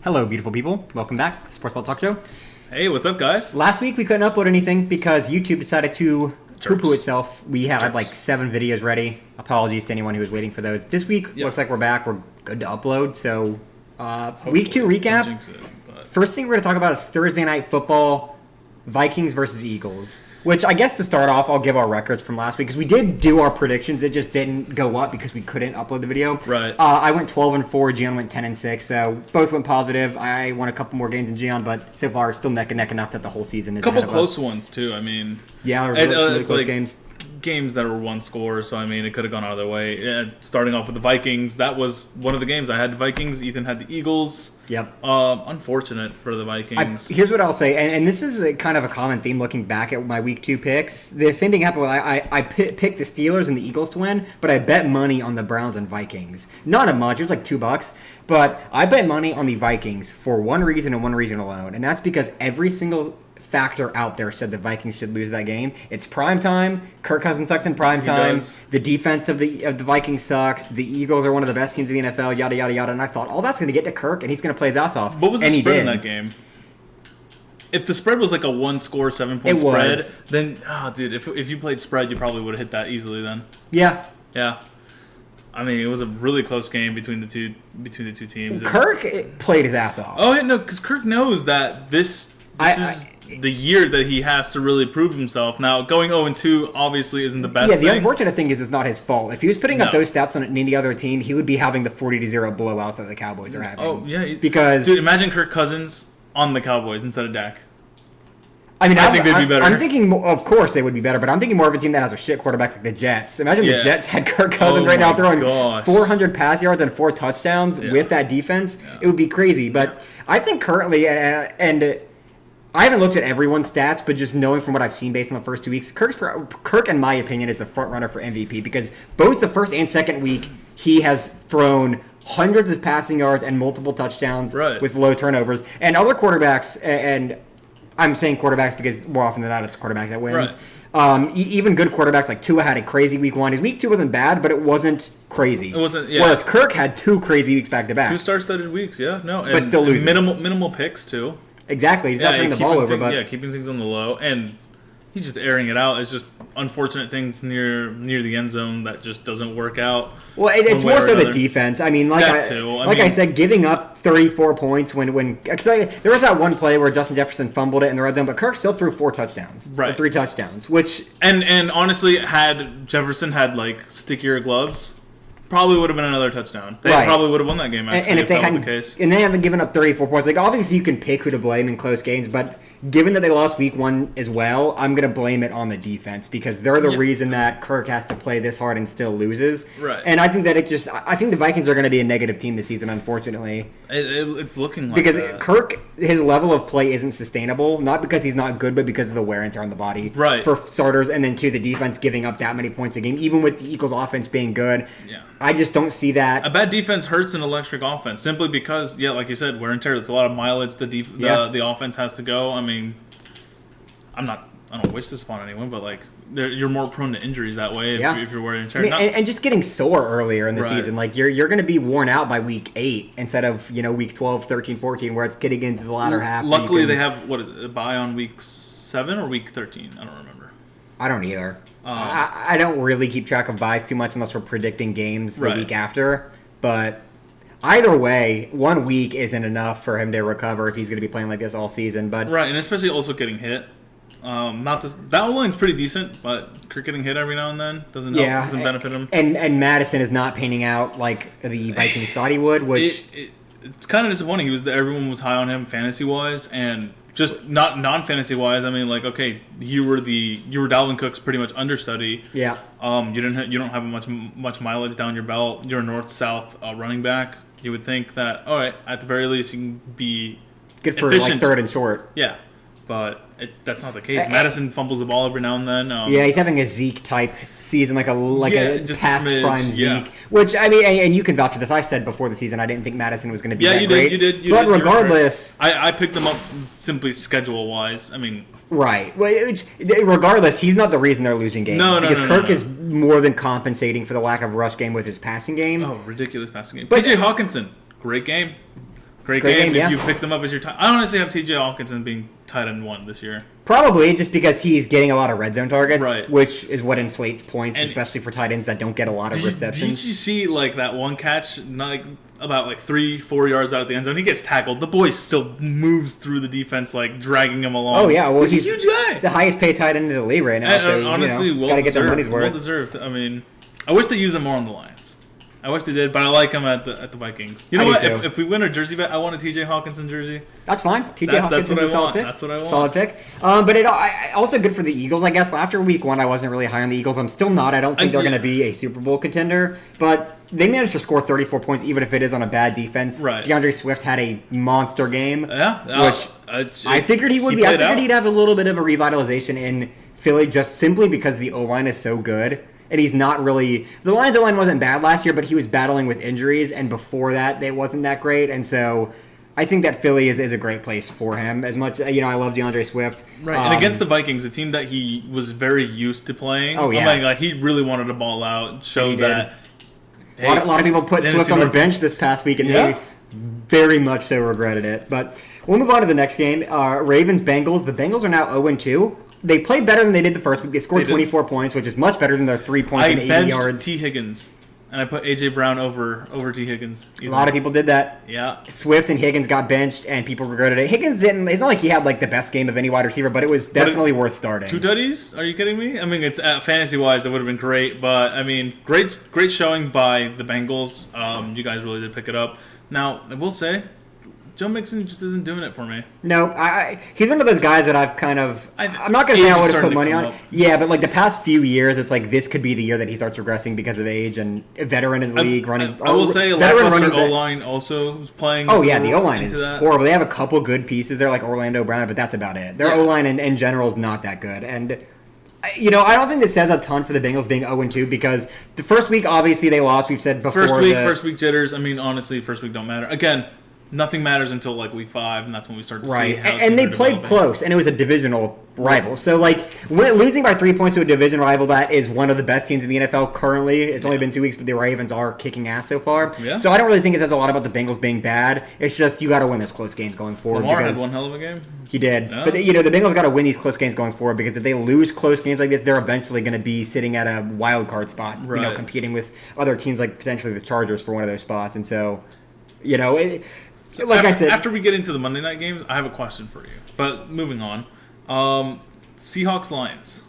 Hello, beautiful people. Welcome back to Sports Ball Talk Show. Hey, what's up, guys? Last week we couldn't upload anything because YouTube decided to Jerks. poo-poo itself. We had Jerks. like 7 videos ready. Apologies to anyone who was waiting for those. This week, looks like we're back. We're good to upload. So, week 2 recap. Jinx it, but- First thing we're going to talk about is Thursday Night Football, Vikings versus Eagles. Which I guess to start off, I'll give our records from last week because we did do our predictions. It just didn't go up because we couldn't upload the video. Right. I went 12-4. Gian went 10-6. So both went positive. I won a couple more games than Gian, but so far still neck and neck enough that the whole season is A couple ahead of close us. ones too. I mean, Yeah, there were really it's close like games. games that were one score. So I mean, it could have gone either way. Starting off with the Vikings, that was one of the games. I had the Vikings. Ethan had the Eagles. Yep. Unfortunate for the Vikings. Here's what I'll say, and this is a kind of a common theme looking back at my week 2 picks. The same thing happened. I picked the Steelers and the Eagles to win, but I bet money on the Browns and Vikings. Not a much. It was like $2, but I bet money on the Vikings for one reason and one reason alone, and that's because every single factor out there said the Vikings should lose that game. It's prime time. Kirk Cousins sucks in prime time. does. The defense of the Vikings sucks. The Eagles are one of the best teams in the NFL. Yada yada yada. And I thought, all that's going to get to Kirk, and he's going to play his ass off. What was the And he spread in did. that game? If the spread was like a 1-score, 7-point It spread, was. then dude, if you played spread, you probably would have hit that easily. Then, Yeah. yeah. I mean, it was a really close game between the two teams. Kirk played his ass off. Oh, no, because Kirk knows that this is the year that he has to really prove himself. Now, going 0-2 obviously isn't the best Yeah, the thing. unfortunate thing is it's not his fault. If he was putting up No. those stats on any other team, he would be having the 40-0 blowouts that the Cowboys are having. Oh, yeah. Because Dude, imagine Kirk Cousins on the Cowboys instead of Dak. I mean, I think they'd be better. I'm thinking, of course, they would be better, but I'm thinking more of a team that has a shit quarterback like the Jets. Imagine the Yeah. Jets had Kirk Cousins Oh right now my throwing gosh. 400 pass yards and 4 touchdowns Yeah. with that defense. It would be crazy. But I think currently, and I haven't looked at everyone's stats, but just knowing from what I've seen based on the first 2 weeks, Kirk, in my opinion, is the front runner for MVP because both the first and second week, he has thrown hundreds of passing yards and multiple touchdowns Right. with low turnovers. And other quarterbacks, and I'm saying quarterbacks because more often than not, it's a quarterback that wins. Right. Even good quarterbacks like Tua had a crazy week 1. His week 2 wasn't bad, but it wasn't crazy. It wasn't, yeah. Whereas Kirk had 2 crazy weeks back to back. 2 star-studded weeks, yeah. No, But still loses. Minimal picks, too. Exactly. He's not turning the ball over, but keeping things on the low. And he's just airing it out. It's just unfortunate things near the end zone that just doesn't work out. well, it's one way more or so the another. defense. I mean, That too. I I mean- said, giving up 34 points when cause there was that one play where Justin Jefferson fumbled it in the red zone, but Kirk still threw 4 touchdowns, or Right. 3 touchdowns, which And honestly, had Jefferson had like stickier gloves, probably would have been another touchdown. They Right. probably would have won that game actually and if if they that was hadn't, the case. and they haven't given up 34 points, like obviously you can pick who to blame in close games, but given that they lost week 1 as well, I'm going to blame it on the defense because they're the reason that Kirk has to play this hard and still loses. Right. And I think that I think the Vikings are going to be a negative team this season, unfortunately. It's looking like Because that. Kirk, his level of play isn't sustainable, not because he's not good, but because of the wear and tear on the body. Right. For starters, and then to the defense giving up that many points a game, even with the Eagles' offense being good. Yeah. I just don't see that. A bad defense hurts an electric offense simply because, like you said, wear and tear. It's a lot of mileage the offense has to go. I mean, I don't wish this upon anyone, but like you're more prone to injuries that way if you're wearing and tear. I mean, and just getting sore earlier in the Right. season. Like, you're going to be worn out by week 8 instead of, week 12, 13, 14, where it's getting into the latter half. Luckily, they have, a bye on week 7 or week 13? I don't remember. I don't either. I don't really keep track of buys too much unless we're predicting games the Right. week after. But either way, 1 week isn't enough for him to recover if he's going to be playing like this all season. But Right, and especially also getting hit. That O-line's pretty decent, but Kirk getting hit every now and then doesn't benefit him. And Madison is not painting out like the Vikings thought he would, which It's kind of disappointing. Everyone was high on him fantasy wise, and just not non-fantasy wise. I mean, like, okay, you were Dalvin Cook's pretty much understudy. yeah. You don't have much mileage down your belt. You're a north-south running back. You would think that, all right, at the very least, you can be Good for efficient. like 3rd and short. Yeah, but that's not the case. Madison fumbles the ball every now and then. Yeah, he's having a Zeke type season, like a just a past smidge, prime Zeke. yeah. Which I mean, and you can vouch for this. I said before the season I didn't think Madison was going to be that you great. did. You but did. regardless, I picked them up simply schedule wise. I mean, right? Regardless, he's not the reason they're losing games. No, because no, Kirk no. is more than compensating for the lack of rush game with his passing game. ridiculous passing game. But- PJ Hawkinson, great game. Great game. If you pick them up as your I honestly have T.J. Hawkinson being tight end 1 this year. Probably just because he's getting a lot of red zone targets, right, which is what inflates points, especially for tight ends that don't get a lot of receptions. Did you see like that one catch, about 3-4 yards out of the end zone? He gets tackled. The boy still moves through the defense, like dragging him along. Oh yeah, well he's a huge guy. He's the highest paid tight end in the league right now. So honestly, got to get their money's worth. Well deserved. I mean, I wish they used him more on the Lions. I wish they did, but I like him at the Vikings. You know what? If we win a jersey bet, I want a T.J. Hawkinson jersey. That's fine. T.J. Hawkinson's a solid pick. That's what I want. Solid pick. But also good for the Eagles, I guess. After week 1, I wasn't really high on the Eagles. I'm still not. I don't think they're going to be a Super Bowl contender. But they managed to score 34 points, even if it is on a bad defense. Right. DeAndre Swift had a monster game. Yeah. Which I figured he would be. I figured he'd have a little bit of a revitalization in Philly just simply because the O-line is so good. And he's not really... The Lions' O-line wasn't bad last year, but he was battling with injuries, and before that, it wasn't that great. And so I think that Philly is a great place for him. As much, I love DeAndre Swift. Right, and against the Vikings, a team that he was very used to playing. Oh, yeah. Like he really wanted to ball out, showed that... Hey, a lot of people put Swift on the bench this past week, and they very much so regretted it. But we'll move on to the next game. Ravens-Bengals. The Bengals are now 0-2. They played better than they did the first week. They scored 24 points, which is much better than their 3 points and 80 yards. T. Higgins, and I put A.J. Brown over T. Higgins. A lot of people did that. Yeah. Swift and Higgins got benched, and people regretted it. Higgins didn't. It's not like he had like the best game of any wide receiver, but it was definitely worth starting. 2 tutties? Are you kidding me? I mean, it's fantasy-wise, it would have been great, but I mean, great showing by the Bengals. You guys really did pick it up. Now, I will say, Joe Mixon just isn't doing it for me. No, he's one of those guys that I've kind of... I'm not going to say I would have put money on. Yeah, but like the past few years, it's like this could be the year that he starts regressing because of age and a veteran in the league running... I will say a lackluster O-line also was playing... Oh, yeah, the O-line is horrible. They have a couple good pieces there like Orlando Brown, but that's about it. Their O-line in general is not that good. And... I don't think this says a ton for the Bengals being 0-2 because the first week, obviously, they lost. We've said before. First week jitters. I mean, honestly, first week don't matter. Again, nothing matters until like week 5, and that's when we start to see how and they played close, and it was a divisional rival. So, like, losing by 3 points to a division rival that is one of the best teams in the NFL currently. It's only been 2 weeks, but the Ravens are kicking ass so far. Yeah. So I don't really think it says a lot about the Bengals being bad. It's just you got to win those close games going forward. Lamar had one hell of a game. He did. No. But, the Bengals got to win these close games going forward because if they lose close games like this, they're eventually going to be sitting at a wild card spot, competing with other teams like potentially the Chargers for one of those spots. And so, I said, after we get into the Monday night games, I have a question for you. But moving on, Seahawks-Lions.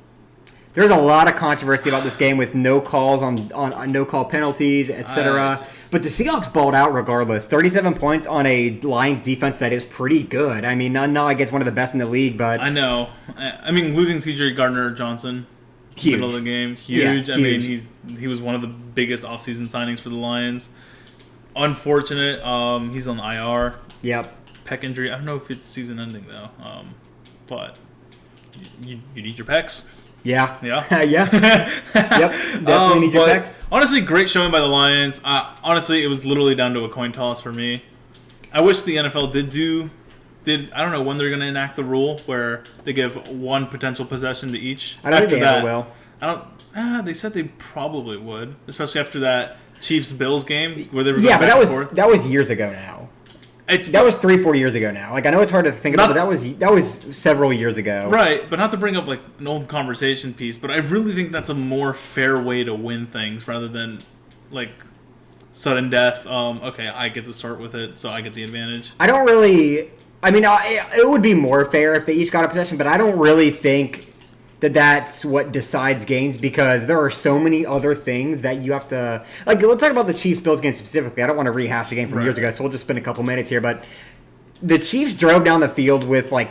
There's a lot of controversy about this game with no calls on no call penalties, etc. But the Seahawks balled out regardless. 37 points on a Lions defense that is pretty good. I mean, not like it's one of the best in the league, but I know. I mean, losing C.J. Gardner-Johnson huge. Middle of the game, huge. Yeah, I mean, he was one of the biggest offseason signings for the Lions. Unfortunate. He's on IR. Yep. Pec injury. I don't know if it's season ending though. But you need your pecs. Yeah. Yeah. Yeah. Yep. Definitely need your pecs. Honestly, great showing by the Lions. Honestly, it was literally down to a coin toss for me. I wish the NFL did I don't know when they're going to enact the rule where they give one potential possession to each. I don't think they ever will. They said they probably would, especially after that Chiefs-Bills game where they were but that was years ago now. That was 3-4 years ago now. Like I know it's hard to think about, but that was several years ago. Right, but not to bring up like an old conversation piece, but I really think that's a more fair way to win things rather than like sudden death. Okay, I get to start with it, so I get the advantage. I don't really. I mean, it would be more fair if they each got a possession, but I don't really think that's what decides games because there are so many other things that you have to... Like, let's talk about the Chiefs-Bills game specifically. I don't want to rehash the game from years ago, so we'll just spend a couple minutes here. But the Chiefs drove down the field with, like,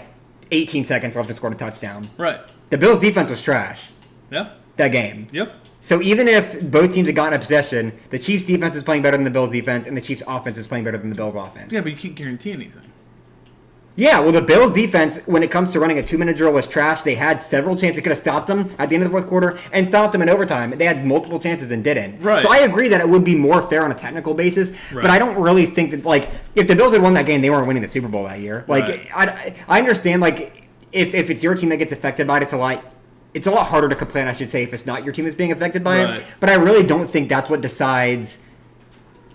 18 seconds left and scored a touchdown. Right. The Bills' defense was trash. Yeah. That game. Yep. So even if both teams had gotten a possession, the Chiefs' defense is playing better than the Bills' defense, and the Chiefs' offense is playing better than the Bills' offense. Yeah, but you can't guarantee anything. Yeah, well, the Bills' defense, when it comes to running a 2-minute drill, was trash. They had several chances. They could have stopped them at the end of the fourth quarter and stopped them in overtime. They had multiple chances and didn't. Right. So I agree that it would be more fair on a technical basis, but I don't really think that, like, if the Bills had won that game, they weren't winning the Super Bowl that year. Like, I understand, like, if it's your team that gets affected by it, it's a lot harder to complain, I should say, if it's not your team that's being affected by it. But I really don't think that's what decides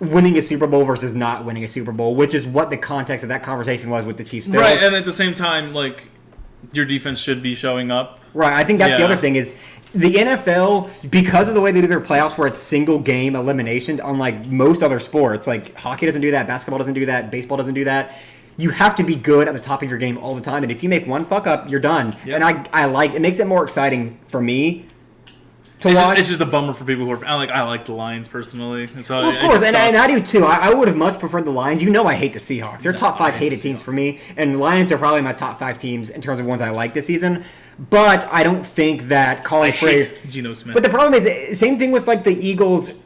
winning a Super Bowl versus not winning a Super Bowl, which is what the context of that conversation was with the Chiefs. Bills. Right, and at the same time, like, your defense should be showing up. Right, I think that's the other thing is the NFL, because of the way they do their playoffs where it's single game elimination, unlike most other sports, like hockey doesn't do that, basketball doesn't do that, baseball doesn't do that. You have to be good at the top of your game all the time, and if you make one fuck up, you're done. Yep. And I like it, makes it more exciting for me to watch. It's just a bummer for people who are I like the Lions personally. So well, of course, and I do too. I would have much preferred the Lions. You know, I hate the Seahawks. They're top 5 hated teams for me, and the Lions are probably my top 5 teams in terms of ones I like this season. But I don't think that Colin Fraser, Geno Smith. But the problem is, same thing with like the Eagles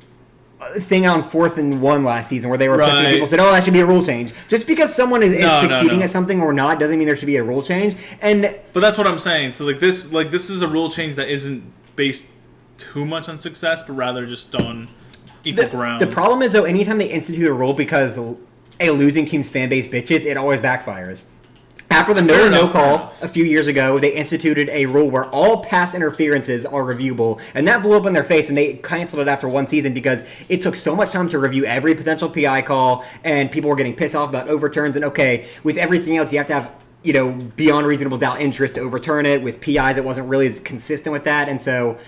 thing on 4th and 1 last season where they were pushing people said, oh, that should be a rule change. Just because someone is succeeding at something or not doesn't mean there should be a rule change. But that's what I'm saying. So like this is a rule change that isn't based too much on success, but rather just on equal grounds. The problem is though, anytime they institute a rule because a losing team's fan base bitches, it always backfires. After the no call a few years ago, they instituted a rule where all pass interferences are reviewable, and that blew up in their face, and they canceled it after 1 season because it took so much time to review every potential PI call, and people were getting pissed off about overturns, and okay, with everything else, you have to have, beyond reasonable doubt interest to overturn it. With PIs, it wasn't really as consistent with that, and so,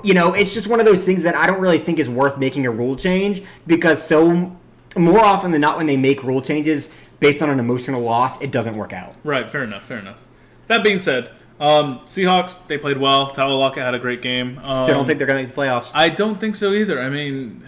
it's just one of those things that I don't really think is worth making a rule change because so more often than not when they make rule changes based on an emotional loss, it doesn't work out. Right, fair enough. That being said, Seahawks, they played well. Tyler Lockett had a great game. Still don't think they're going to make the playoffs. I don't think so either. I mean,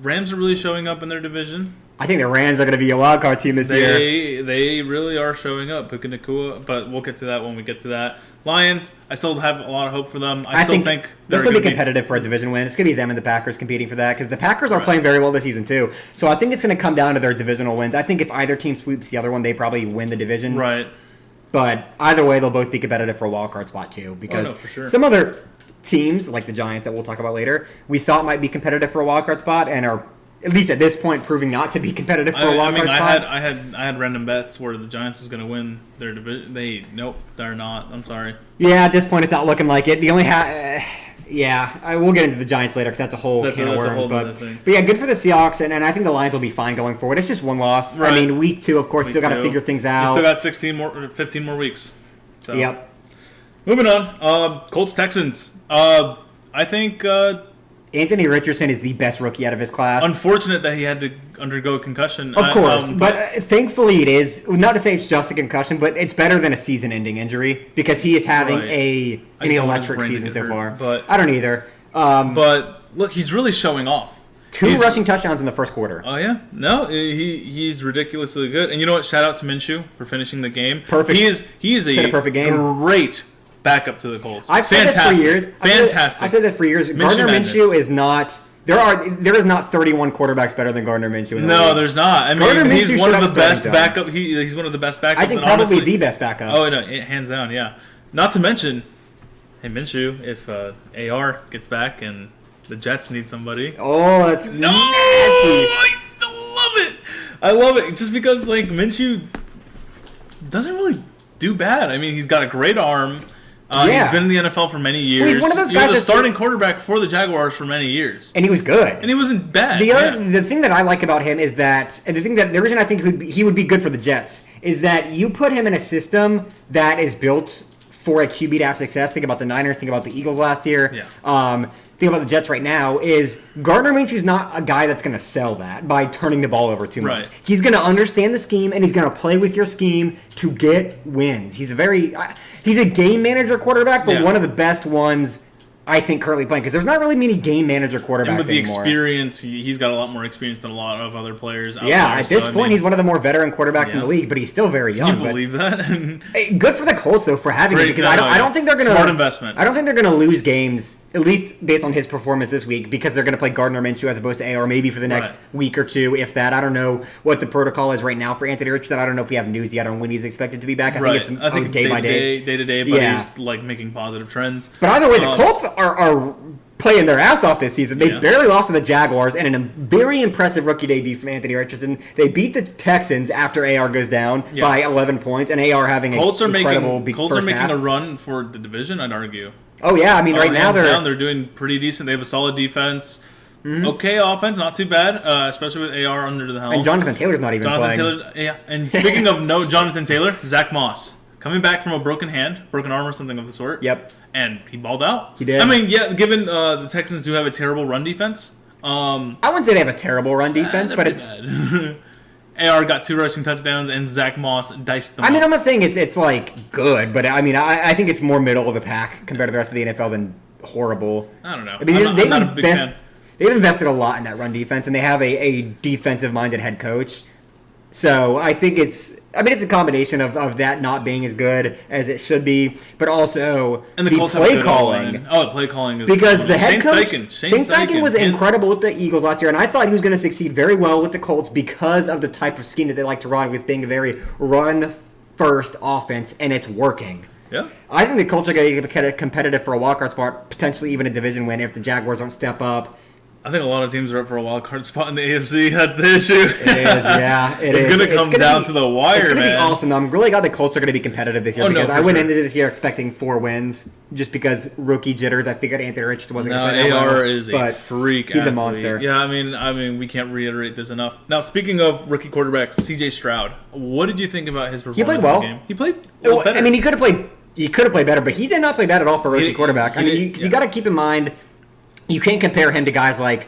Rams are really showing up in their division. I think the Rams are going to be a wild card team this year. They really are showing up. Puka Nacua, but we'll get to that when we get to that. Lions, I still have a lot of hope for them. I still think they'll still be competitive for a division win. It's going to be them and the Packers competing for that because the Packers are playing very well this season too. So I think it's going to come down to their divisional wins. I think if either team sweeps the other one, they probably win the division. Right. But either way, they'll both be competitive for a wild card spot too because some other teams like the Giants that we'll talk about later, we thought might be competitive for a wild card spot and are at least at this point proving not to be competitive for a wild card spot. I had random bets where the Giants was going to win their division. Nope, they're not. I'm sorry. Yeah, at this point, it's not looking like it. The only we'll get into the Giants later because that's a whole can of worms. But yeah, good for the Seahawks, and I think the Lions will be fine going forward. It's just one loss. Right. I mean, week 2, of course, still got to figure things out. You still got 15 more weeks. So. Yep. Moving on, Colts Texans. I think. Anthony Richardson is the best rookie out of his class. Unfortunate that he had to undergo a concussion. Of course, but thankfully it is. Not to say it's just a concussion, but it's better than a season-ending injury because he is having an electric season so far. But I don't either. But look, he's really showing off. 2 rushing touchdowns in the first quarter. Oh, yeah? No, he's ridiculously good. And you know what? Shout out to Minshew for finishing the game. Perfect. He is a perfect game. Great backup to the Colts. I've said this for years. Fantastic. I've said this for years. Gardner Minshew is not. There is not 31 quarterbacks better than Gardner Minshew. No, there's not. I mean, he's one of the best backup. He's one of the best backups. I think probably the best backup. Oh no, hands down, yeah. Not to mention, hey Minshew, if AR gets back and the Jets need somebody. Oh, that's nasty. I love it. Just because like Minshew doesn't really do bad. I mean, he's got a great arm. He's been in the NFL for many years. Well, he's one of those guys. He was a starting quarterback for the Jaguars for many years, and he was good. And he wasn't bad. The thing that I like about him is that, and the reason I think he would be good for the Jets is that you put him in a system that is built for a QB to have success. Think about the Niners. Think about the Eagles last year. Yeah. Think about the Jets right now. Is Gardner Minshew is not a guy that's going to sell that by turning the ball over too much. He's going to understand the scheme and he's going to play with your scheme to get wins. He's a game manager quarterback, but one of the best ones I think currently playing because there's not really many game manager quarterbacks and with the anymore. Experience, he's got a lot more experience than a lot of other players. At this point, he's one of the more veteran quarterbacks in the league, but he's still very young. Can you believe that? Good for the Colts though for having him because I don't think they're going to smart investment. I don't think they're going to lose games. At least based on his performance this week, because they're going to play Gardner Minshew as opposed to AR maybe for the next week or two, if that. I don't know what the protocol is right now for Anthony Richardson. I don't know if we have news yet on when he's expected to be back. I think it's day by day, but he's like making positive trends. But either way, the Colts are playing their ass off this season. They barely lost to the Jaguars, and in a very impressive rookie debut from Anthony Richardson, they beat the Texans after AR goes down by 11 points, and AR having Colts an incredible Colts are making a run for the division, I'd argue. Oh, yeah. I mean, right now they're doing pretty decent. They have a solid defense. Okay offense, not too bad, especially with AR under the helm. And Jonathan Taylor's not even playing. Yeah. And speaking of no Jonathan Taylor, Zach Moss coming back from a broken hand, broken arm, or something of the sort. Yep. And he balled out. He did. I mean, yeah, given the Texans do have a terrible run defense. I wouldn't say they have a terrible run defense, but it's. Bad. AR got 2 rushing touchdowns, and Zach Moss diced them. I mean, up. I'm not saying it's like good, but I mean, I think it's more middle of the pack compared to the rest of the NFL than horrible. I don't know. I mean, I'm not a big fan. They've invested a lot in that run defense, and they have a defensive-minded head coach. So I think it's a combination of that not being as good as it should be, but also and the play calling. Oh, the play calling is because the head coach Shane Steichen was incredible with the Eagles last year, and I thought he was going to succeed very well with the Colts because of the type of scheme that they like to run, with being a very run-first offense, and it's working. Yeah. I think the Colts are going to get competitive for a wildcard spot, potentially even a division win if the Jaguars don't step up. I think a lot of teams are up for a wild card spot in the AFC. That's the issue. It is, yeah. It's going to come down to the wire, It's going to man. be awesome. I'm really glad the Colts are going to be competitive this year because I went into this year expecting 4 wins just because rookie jitters. I figured Anthony Richardson wasn't going to play that well. AR is a freak He's athlete. a monster. Yeah, I mean, we can't reiterate this enough. Now, speaking of rookie quarterback, CJ Stroud, what did you think about his performance? He played well. In the game? He played well better. I mean, he could have played better, but he did not play bad at all for a rookie quarterback. You got to keep in mind, you can't compare him to guys like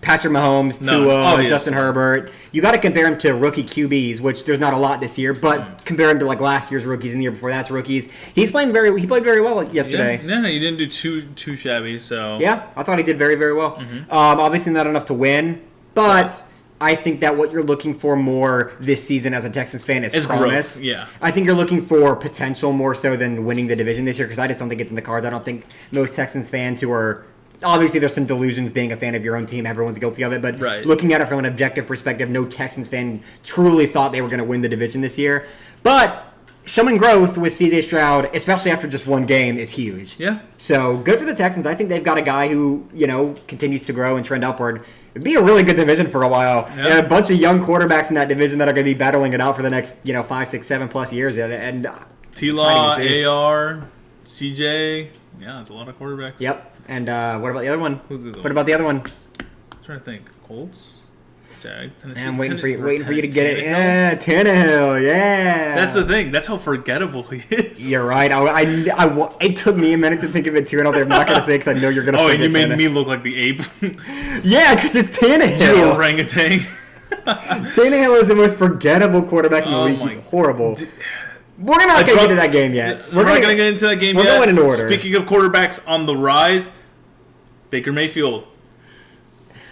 Patrick Mahomes, Tua, Justin Herbert. You got to compare him to rookie QBs, which there's not a lot this year, but compare him to like last year's rookies and the year before that's rookies. He played very well yesterday. Yeah, he didn't do too shabby. So yeah, I thought he did very, very well. Obviously not enough to win, but I think that what you're looking for more this season as a Texans fan is promise. Growth. Yeah, I think you're looking for potential more so than winning the division this year because I just don't think it's in the cards. I don't think most Texans fans who are obviously there's some delusions being a fan of your own team. Everyone's guilty of it, but looking at it from an objective perspective, no Texans fan truly thought they were going to win the division this year. But showing growth with CJ Stroud, especially after just one game, is huge. Yeah. So good for the Texans. I think they've got a guy who continues to grow and trend upward. It'd be a really good division for a while. Yeah. And a bunch of young quarterbacks in that division that are going to be battling it out for the next 5, 6, 7 plus years. And T-Law, AR, CJ. Yeah, it's a lot of quarterbacks. Yep. And what about the other one? Who's the other What about the other one? I'm trying to think. Colts? Jags? Tennessee? I'm waiting for you to get it. Yeah, Tannehill. Yeah. That's the thing. That's how forgettable he is. You're right. It took me a minute to think of it too, and I was like, I'm not going to say because I know you're going to forget. Oh, and you made me look like the ape. Yeah, because it's Tannehill. You orangutan. Tannehill is the most forgettable quarterback in the league. He's horrible. We're not going to get into that game yet. We're not going to get into that game yet. We're going in order. Speaking of quarterbacks on the rise, Baker Mayfield.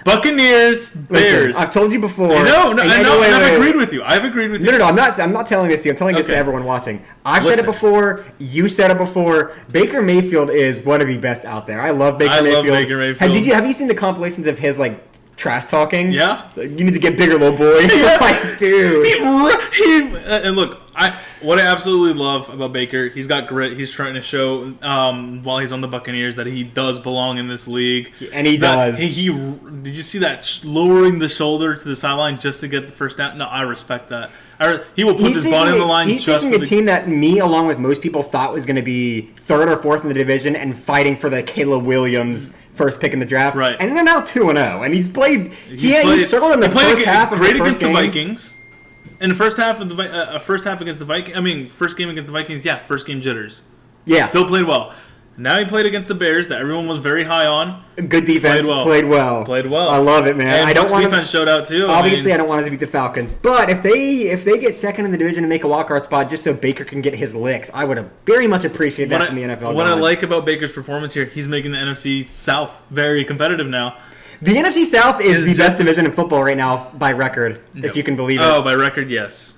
Buccaneers, Bears. Listen, I've told you before. I've agreed with you. I've agreed with you. No, I'm not telling this to you. I'm telling this to everyone watching. I've said it before. You said it before. Baker Mayfield is one of the best out there. I love Baker Mayfield. Have you seen the compilations of his trash talking? Yeah. You need to get bigger, little boy. Like, dude. And look, what I absolutely love about Baker, he's got grit. He's trying to show while he's on the Buccaneers that he does belong in this league. And he does. Did you see that lowering the shoulder to the sideline just to get the first down? No, I respect that. He will put his body on the line. He's taking a team that me, along with most people, thought was going to be 3rd or 4th in the division and fighting for the Caleb Williams first pick in the draft. Right. And they're now 2-0. And he's played. He struggled in the first half of the first game. The Vikings. In the first half of the first against the Vikings, first game against the Vikings, first game jitters. Yeah. Still played well. Now he played against the Bears that everyone was very high on. Good defense. Played well. I love it, man. And I don't want defense showed out too. Obviously, I don't want us to beat the Falcons, but if they get second in the division and make a wildcard spot just so Baker can get his licks, I would very much appreciate that from the NFL. What I like about Baker's performance here, he's making the NFC South very competitive now. The NFC South is the best division in football right now by record, if you can believe it. Oh, by record, yes.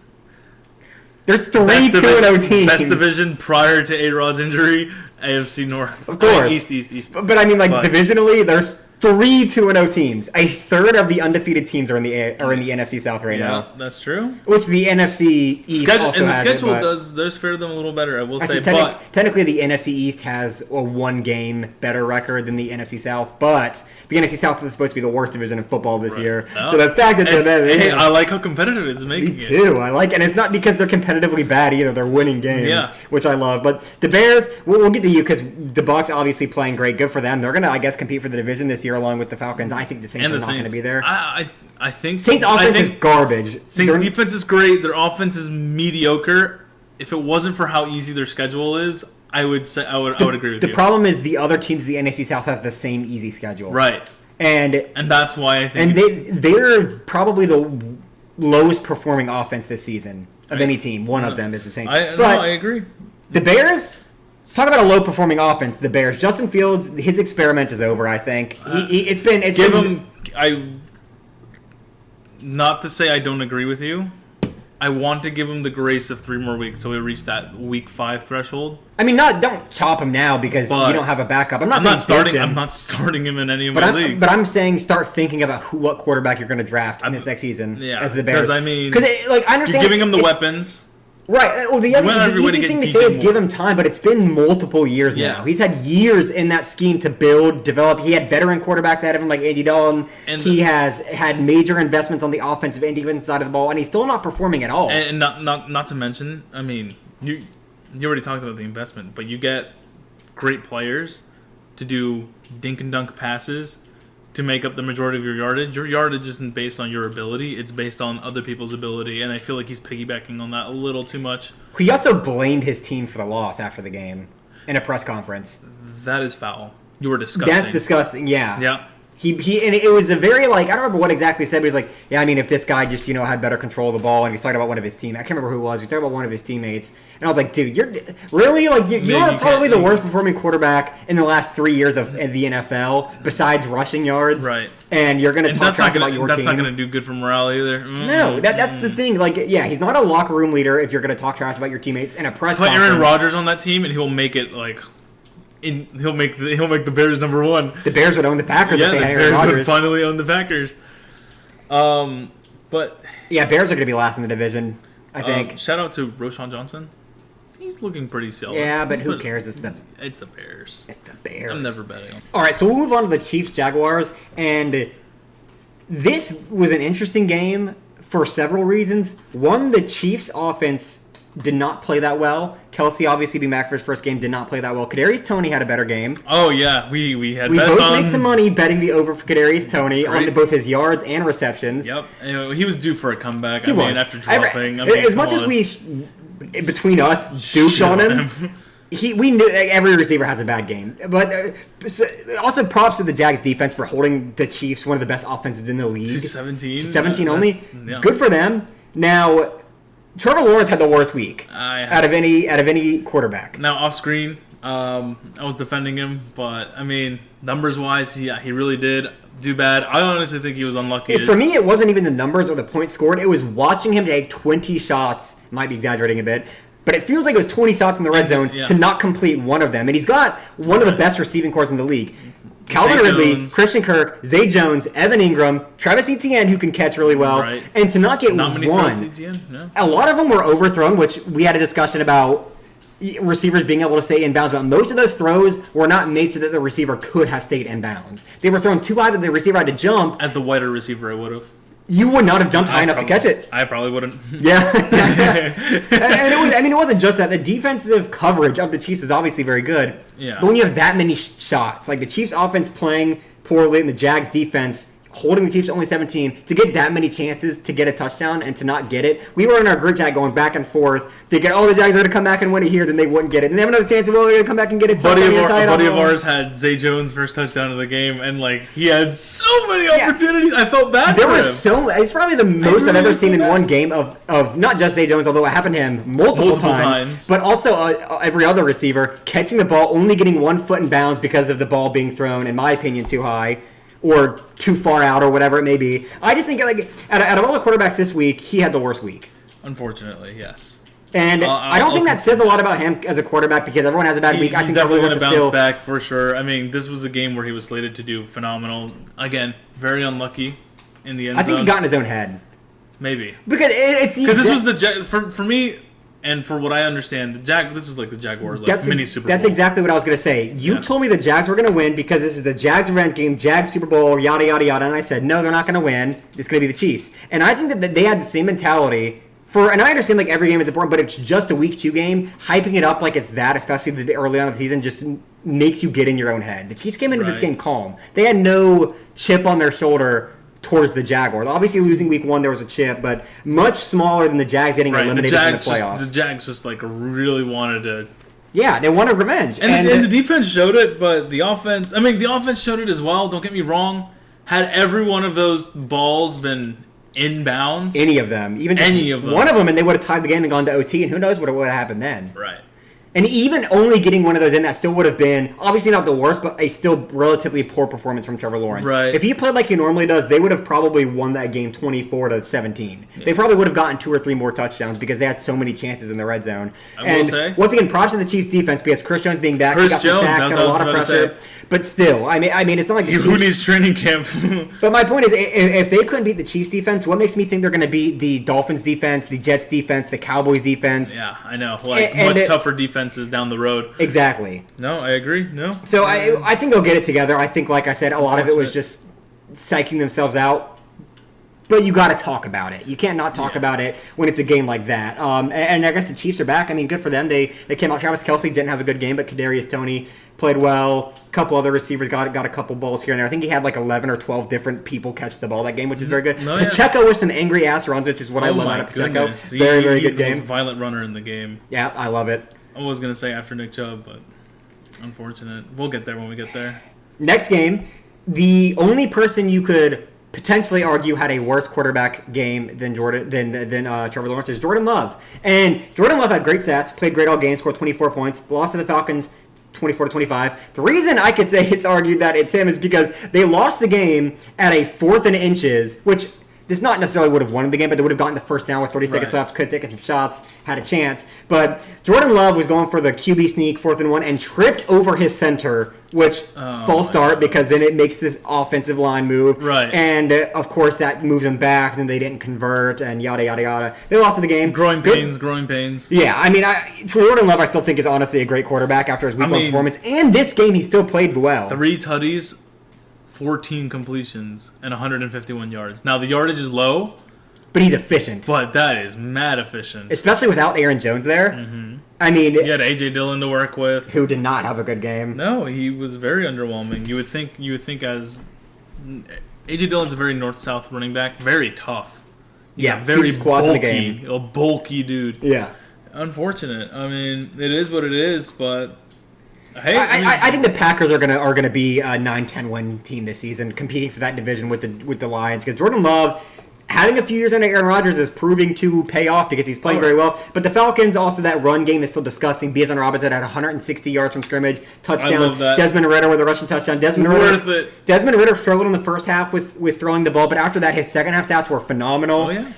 There's 3 2-0 teams. Best division prior to A-Rod's injury, AFC North. Of course. East. But I mean, divisionally, there's 3 2-0 teams. A third of the undefeated teams are in the NFC South right now. Yeah, that's true. Which the NFC East also and the has schedule does fare them a little better, I will say. Technically, the NFC East has a 1-game better record than the NFC South, but the NFC South is supposed to be the worst division in football this year. No. So the fact that I like how competitive it's making it. Me too. I like, and it's not because they're competitively bad either. They're winning games, which I love. But the Bears, we'll get to you because the Bucs obviously playing great. Good for them. They're gonna, I guess, compete for the division this year. year along with the Falcons. I think the Saints And are the not going to Saints. be there. I think Saints offense is garbage. Saints defense is great. Their offense is mediocre. If it wasn't for how easy their schedule is, I would agree with you. The problem is the other teams in the NFC South have the same easy schedule. Right. And that's why I think they're probably the lowest performing offense this season of any team. One of them is the Saints. I agree. The Bears, talk about a low performing offense. The Bears, Justin Fields, his experiment is over. I think Not to say I don't agree with you. I want to give him the grace of 3 more weeks so we reach that week 5 threshold. I mean, don't chop him now because you don't have a backup. I'm not starting him in any of my leagues. But I'm saying start thinking about what quarterback you're going to draft in this next season as the Bears. Because I understand you're giving him the weapons. Right. Well, the easy thing to say is give him time, but it's been multiple years now. He's had years in that scheme to build, develop. He had veteran quarterbacks ahead of him like Andy Dalton. And he has had major investments on the offensive and defensive side of the ball, and he's still not performing at all. And not to mention, I mean, you already talked about the investment, but you get great players to do dink and dunk passes to make up the majority of your yardage. Your yardage isn't based on your ability. It's based on other people's ability, and I feel like he's piggybacking on that a little too much. He also blamed his team for the loss after the game in a press conference. That is foul. You were disgusting. That's disgusting, yeah. Yeah. He and it was a very, I don't remember what exactly he said, but he was like, yeah, I mean, if this guy just, had better control of the ball, and he's talking about one of his teammates. I can't remember who it was. He was talking about one of his teammates. And I was like, dude, you're really? You're probably the worst performing quarterback in the last 3 years of the NFL, besides rushing yards. Right. And you're going to talk trash about your team. That's not going to do good for morale either. No, that's the thing. He's not a locker room leader if you're going to talk trash about your teammates in a press conference. Put Aaron Rodgers on that team, and he'll make it, he'll make the Bears number 1. The Bears would own the Packers if they had Aaron Rodgers. The Bears would finally own the Packers. But yeah, Bears are going to be last in the division, I think. Shout out to Roschon Johnson. He's looking pretty solid. Yeah, but who cares? It's the Bears. It's the Bears. I'm never betting on. All right, so we'll move on to the Chiefs-Jaguars, and this was an interesting game for several reasons. One, the Chiefs' offense did not play that well. Kelsey, obviously being back for his first game, did not play that well. Kadarius Toney had a better game. Oh yeah, we had we bets both made some money betting the over for Kadarius Toney right. on both his yards and receptions. Yep, he was due for a comeback. He was. After dropping, as much as we between us duped on him. We knew every receiver has a bad game, but also props to the Jags defense for holding the Chiefs, one of the best offenses in the league, to 17, 17 only. Yeah. Good for them. Now, Trevor Lawrence had the worst week out of any quarterback. Now off screen, I was defending him, but I mean numbers wise, he really did do bad. I honestly think he was unlucky. For me, it wasn't even the numbers or the points scored. It was watching him take 20 shots. Might be exaggerating a bit. But it feels like it was 20 shots in the red zone to not complete one of them. And he's got one of the best receiving corps in the league. Calvin Ridley, Christian Kirk, Zay Jones, Evan Ingram, Travis Etienne, who can catch really well. Right. And to not get one. No. A lot of them were overthrown, which we had a discussion about receivers being able to stay in bounds. But most of those throws were not made so that the receiver could have stayed in bounds. They were thrown too high that the receiver had to jump. As the wider receiver, I would have. You would not have jumped high enough to catch it. I probably wouldn't. Yeah. And it wasn't just that. The defensive coverage of the Chiefs is obviously very good. Yeah. But when you have that many shots, like the Chiefs offense playing poorly and the Jags defense holding the Chiefs to only 17, to get that many chances to get a touchdown and to not get it. We were in our group chat going back and forth thinking, the Jags are going to come back and win it here, then they wouldn't get it. And they have another chance, they're going to come back and get it. A buddy of ours had Zay Jones' first touchdown of the game, and he had so many opportunities. I felt bad for him. It's probably the most I've ever seen in one game of not just Zay Jones, although it happened to him multiple times, but also every other receiver catching the ball, only getting 1 foot in bounds because of the ball being thrown, in my opinion, too high. Or too far out, or whatever it may be. I just think, out of all the quarterbacks this week, he had the worst week. Unfortunately, yes. And I don't think that says a lot about him as a quarterback because everyone has a bad week. I think he's definitely going to bounce back for sure. I mean, this was a game where he was slated to do phenomenal. Again, very unlucky in the end zone. I think he got in his own head. Maybe because this was the for me. And for what I understand, this was the Jaguars mini Super Bowl. That's exactly what I was going to say. You told me the Jags were going to win because this is the Jags event game, Jags Super Bowl, yada, yada, yada. And I said, no, they're not going to win. It's going to be the Chiefs. And I think that they had the same mentality. And I understand every game is important, but it's just a week 2 game. Hyping it up like it's that, especially early on in the season, just makes you get in your own head. The Chiefs came into this Right. game calm. They had no chip on their shoulder towards the Jaguars. Obviously, losing week 1, there was a chip, but much smaller than the Jags getting Right. eliminated from the playoffs. The Jags just like really wanted to. Yeah, they wanted revenge. And the defense showed it, but the offense. I mean, the offense showed it as well. Don't get me wrong. Had every one of those balls been inbounds, any of them, even just Any of them. one of them, and they would have tied the game and gone to OT, and who knows what would have happened then. right? And even only getting one of those in, that still would have been, obviously not the worst, but a still relatively poor performance from Trevor Lawrence. Right. If he played like he normally does, they would have probably won that game 24-17. They probably would have gotten 2 or 3 more touchdowns because they had so many chances in the red zone. I will say. Once again, props to the Chiefs defense because Chris Jones being back, he Chris got some Jones, sacks, that's got a what lot I of was gonna pressure. But still, I mean, it's not like the Who Chiefs. needs training camp? But my point is, if they couldn't beat the Chiefs defense, what makes me think they're going to beat the Dolphins defense, the Jets defense, the Cowboys defense? Yeah, I know. Like And much it- tougher defenses down the road. Exactly. No, I agree. No. So I think they'll get it together. I think, like I said, a lot of it was just psyching themselves out. But you got to talk about it. You can't not talk about it when it's a game like that. And I guess the Chiefs are back. I mean, good for them. They came out. Travis Kelce didn't have a good game, but Kadarius Toney played well. A couple other receivers got a couple balls here and there. I think he had like 11 or 12 different people catch the ball that game, which is very good. No, yeah. Pacheco with some angry ass runs, which is what I love out of Pacheco. Goodness. Very, very He good was a game. violent runner in the game. Yeah, I love it. I was gonna say after Nick Chubb, but unfortunate. We'll get there when we get there. Next game, the only person you could potentially argue had a worse quarterback game than Trevor Lawrence is Jordan Love. And Jordan Love had great stats, played great all game, scored 24 points, lost to the Falcons 24-25. The reason I could say it's argued that it's him is because they lost the game at a 4th and inches, which this not necessarily would have won the game, but they would have gotten the first down with 30 seconds Right. left, could have taken some shots, had a chance. But Jordan Love was going for the QB sneak, 4th and 1, and tripped over his center, which false start because then it makes this offensive line move. Right. And, of course, that moves them back, and then they didn't convert, and yada, yada, yada. They lost to the game. Growing Good- pains. Yeah, I mean, Jordan Love I still think is honestly a great quarterback after his week 1 mean- performance. And this game, he still played well. 3 tutties, 14 completions, and 151 yards. Now the yardage is low, But he's efficient. but that is mad efficient. Especially without Aaron Jones there. Mm-hmm. I mean, You had AJ Dillon to work with. who did not have a good game. No, he was very underwhelming. You would think as AJ Dillon's a very north-south running back, very tough. Yeah, very huge squads in the bulky, game. a bulky dude. Yeah. Unfortunate. I mean, it is what it is, but hey, I think the Packers are gonna be a 9-10 win team this season, competing for that division with the Lions. Because Jordan Love, having a few years under Aaron Rodgers, is proving to pay off because he's playing very well. But the Falcons, also that run game is still disgusting. Bijan Robinson had 160 yards from scrimmage, touchdown. I love that. Desmond Ritter with a rushing touchdown. Worth it. Desmond Ritter struggled in the first half with throwing the ball, but after that, his second half stats were phenomenal. Oh, yeah.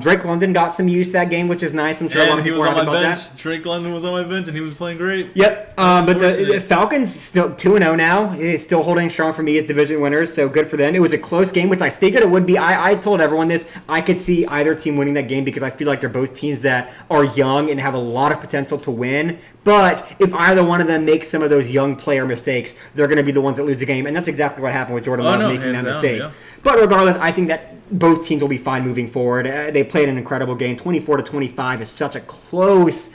Drake London got some use that game, which is nice. I'm sure a lot and of he people was were on happy my about bench. that. Drake London was on my bench, and he was playing great. Yep, but the Unfortunate. Falcons still 2-0 now. It's still holding strong for me as division winners, so good for them. It was a close game, which I figured it would be. I told everyone this. I could see either team winning that game because I feel like they're both teams that are young and have a lot of potential to win. But if either one of them makes some of those young player mistakes, they're going to be the ones that lose the game, and that's exactly what happened with Jordan Love making that hands down, mistake. yeah. But regardless, I think that both teams will be fine moving forward. They played an incredible game. 24-25 is such a close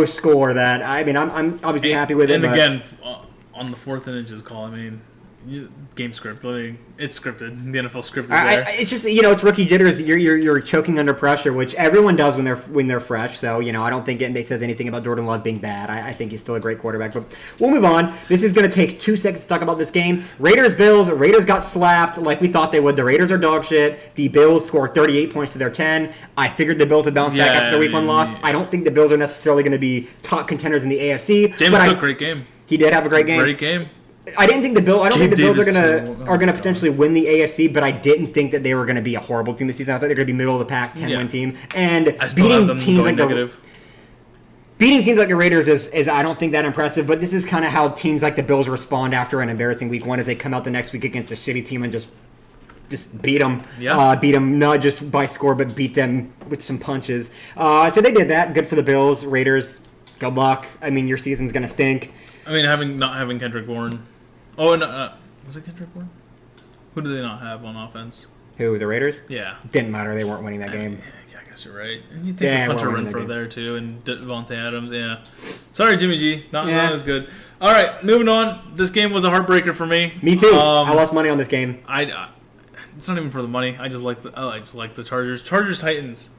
score that I'm obviously happy with it. And but- again, on the 4th and inches call, I mean, game script. It's scripted. The NFL script is there. it's just it's rookie jitters. You're choking under pressure, which everyone does when they're fresh. So I don't think it says anything about Jordan Love being bad. I think he's still a great quarterback. But we'll move on. This is going to take 2 seconds to talk about this game. Raiders got slapped like we thought they would. The Raiders are dog shit. The Bills scored 38 points to their 10. I figured the Bills would bounce back after their week 1 loss. I don't think the Bills are necessarily going to be top contenders in the AFC. James Cook, great game. He did have a great game. Great game. I don't think the Bills are Davis gonna too. potentially win the AFC, but I didn't think that they were gonna be a horrible team this season. I thought they were gonna be middle of the pack, 10-win team, and I still have them going negative. beating teams like the Raiders is I don't think that impressive. But this is kind of how teams like the Bills respond after an embarrassing week 1, as they come out the next week against a shitty team and just beat them. Yeah. Beat them not just by score, but beat them with some punches. So they did that. Good for the Bills. Raiders, good luck. I mean, your season's gonna stink. I mean, not having Kendrick Bourne. Oh, no, was it Kendrick Bourne? Who do they not have on offense? Who, the Raiders? Yeah. Didn't matter. They weren't winning that game. Yeah, I guess you're right. And you think Yeah, of Hunter well, Renfro maybe. there too, and Devontae Adams. Yeah. Sorry, Jimmy G. Not as good. All right, moving on. This game was a heartbreaker for me. Me too. I lost money on this game. It's not even for the money. I just like the Chargers. Chargers Titans.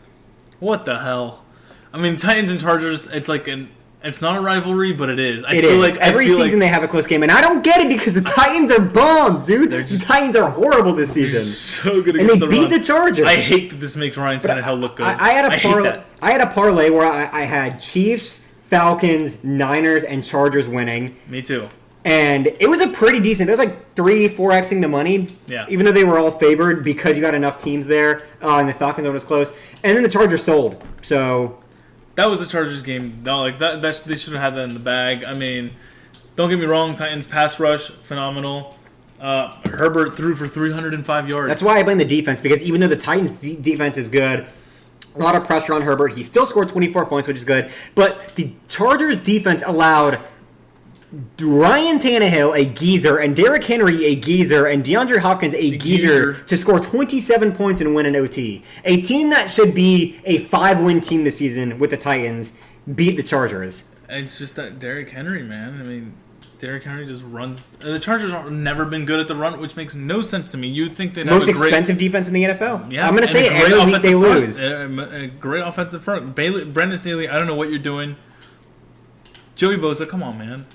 What the hell? I mean, Titans and Chargers. It's not a rivalry, but it is. It is. Every season they have a close game, and I don't get it because the Titans are bums, dude. The Titans are horrible this season. So good and against they the beat run. the Chargers. I hate that this makes Ryan Tannehill look good. I had a hate that. I had a parlay where I had Chiefs, Falcons, Niners, and Chargers winning. Me too. And it was a pretty decent. It was like 3-4xing the money. Yeah. Even though they were all favored because you got enough teams there, and the Falcons one was close. And then the Chargers sold. So that was the Chargers game. No, like that they should have had that in the bag. I mean, don't get me wrong. Titans pass rush phenomenal. Herbert threw for 305 yards. that's why I blame the defense, because even though the Titans' defense is good, a lot of pressure on Herbert. He still scored 24 points, which is good. But the Chargers' defense allowed Ryan Tannehill, a geezer, and Derrick Henry, a geezer, and DeAndre Hopkins, a geezer, to score 27 points and win an OT. A team that should be a 5-win team this season with the Titans beat the Chargers. It's just that Derrick Henry, man. I mean, Derrick Henry just runs. The Chargers have never been good at the run, which makes no sense to me. You'd think they'd have Most a great expensive defense in the NFL. Yeah, I'm going to say it and a great every week they offensive lose. front. A great offensive front. Brendan Staley, I don't know what you're doing. Joey Bosa, come on, man.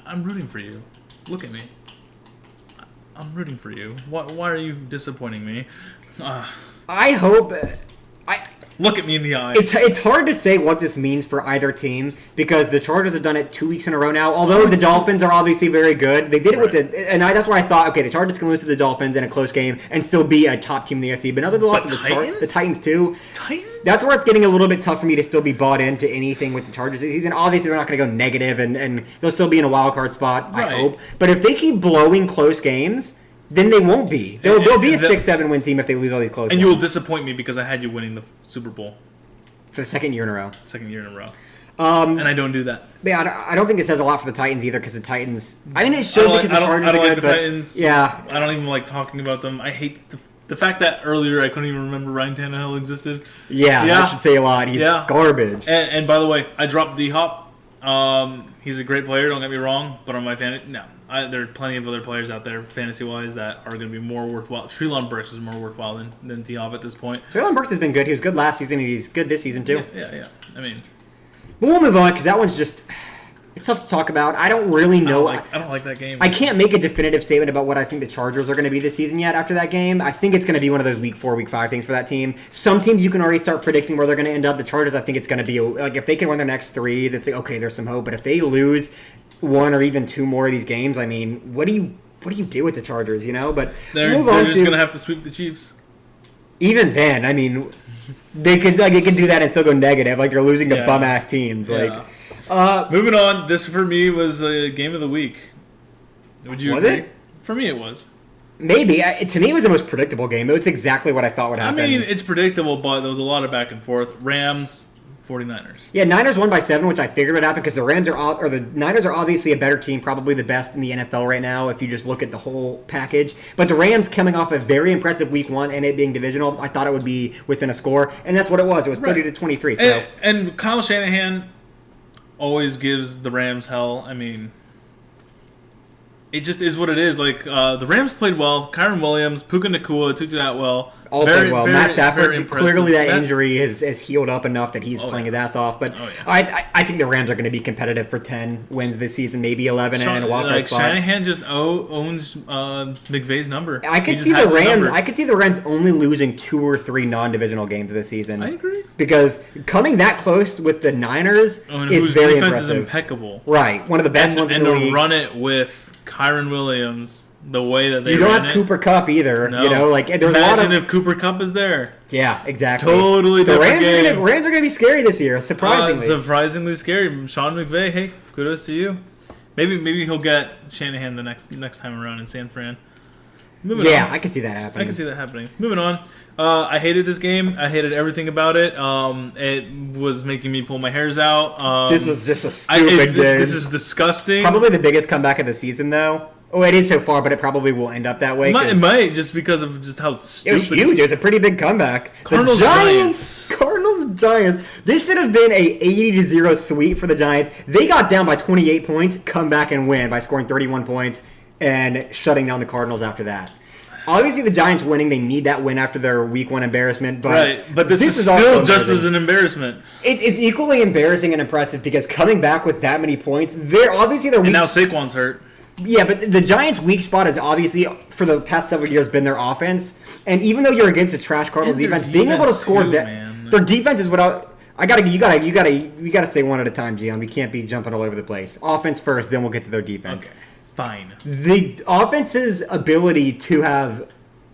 I'm rooting for you. Look at me. I'm rooting for you. Why are you disappointing me? I hope... Look at me in the eye. It's hard to say what this means for either team because the Chargers have done it 2 weeks in a row now. Although the Dolphins are obviously very good, they did it with that's why I thought, okay, the Chargers can lose to the Dolphins in a close game and still be a top team in the NFC. But now they lost to the Titans too. Titans? That's where it's getting a little bit tough for me to still be bought into anything with the Chargers this season. Obviously, they're not going to go negative and they'll still be in a wild card spot. Right. I hope. But if they keep blowing close games, then they won't be. They'll be a 6-7 win team if they lose all these close games. And you will disappoint me because I had you winning the Super Bowl. For the second year in a row. Second year in a row. And I don't do that. Yeah, I don't think it says a lot for the Titans either because the Titans... I mean, it should because the Chargers I don't are like good, the but... Titans. Yeah. I don't even like talking about them. I hate the fact that earlier I couldn't even remember Ryan Tannehill existed. Yeah, that should say a lot. He's garbage. And by the way, I dropped D-Hop. He's a great player, don't get me wrong, but on my fantasy... No. There are plenty of other players out there, fantasy-wise, that are going to be more worthwhile. Treylon Burks is more worthwhile than D-Hop at this point. Treylon Burks has been good. He was good last season, and he's good this season, too. Yeah. I mean... But we'll move on, because that one's just... It's tough to talk about. I don't really know. I don't like that game. I can't make a definitive statement about what I think the Chargers are going to be this season yet after that game. I think it's going to be one of those week 4, week 5 things for that team. Some teams you can already start predicting where they're going to end up. The Chargers, I think it's going to be... Like, if they can win their next 3, that's like, okay, there's some hope. But if they lose 1 or even 2 more of these games, I mean, what do you do with the Chargers, you know? But they're just going to have to sweep the Chiefs. Even then, I mean, they could do that and still go negative. Like, they're losing to bum-ass teams. Yeah. Moving on, this for me was a game of the week. Would you agree? It? For me, it was. Maybe. To me, it was the most predictable game. It's exactly what I thought would happen. I mean, it's predictable, but there was a lot of back and forth. Rams, 49ers. Yeah, Niners won by 7, which I figured would happen because the Niners are obviously a better team, probably the best in the NFL right now if you just look at the whole package. But the Rams coming off a very impressive week 1 and it being divisional, I thought it would be within a score, and that's what it was. It was 30-23. So. And Kyle Shanahan always gives the Rams hell. I mean, it just is what it is. Like, the Rams played well. Kyron Williams, Puka Nacua, Tutu Atwell. All played well. Matt Stafford, clearly that injury has healed up enough that he's playing his ass off. But I think the Rams are going to be competitive for 10 wins this season, maybe 11 and a wildcard spot. Shanahan just owns McVay's number. I could see the Rams only losing 2 or 3 non-divisional games this season. I agree. Because coming that close with the Niners is very impressive. Defense is impeccable. Right. One of the best ones in the league. And to run it with Kyron Williams the way that they You don't have Cooper Kupp either. No. You know, like there's Imagine a lot of if Cooper Kupp is there. Yeah, exactly. Totally different game. Rams are going to be scary this year, surprisingly. Surprisingly scary. Sean McVay, hey, kudos to you. Maybe he'll get Shanahan the next time around in San Fran. Moving on. I can see that happening. I can see that happening. Moving on. I hated this game. I hated everything about it. It was making me pull my hairs out. This was just a stupid game. This is disgusting. Probably the biggest comeback of the season, though. Oh, it is so far, but it probably will end up that way. It might just because of just how stupid. It was huge. It was a pretty big comeback. Cardinals Giants Giants. This should have been a 80-0 sweep for the Giants. They got down by 28 points, come back and win by scoring 31 points and shutting down the Cardinals after that. Obviously, the Giants winning, they need that win after their week 1 embarrassment. But right, but this is still just as an embarrassment. It's equally embarrassing and impressive because coming back with that many points, they're obviously their weak. And now Saquon's hurt. Yeah, but the Giants' weak spot has obviously, for the past several years, been their offense. And even though you're against a trash Cardinals defense, being able to score their defense is what you gotta say one at a time, Gian. We can't be jumping all over the place. Offense first, then we'll get to their defense. Okay. Fine. The offense's ability to have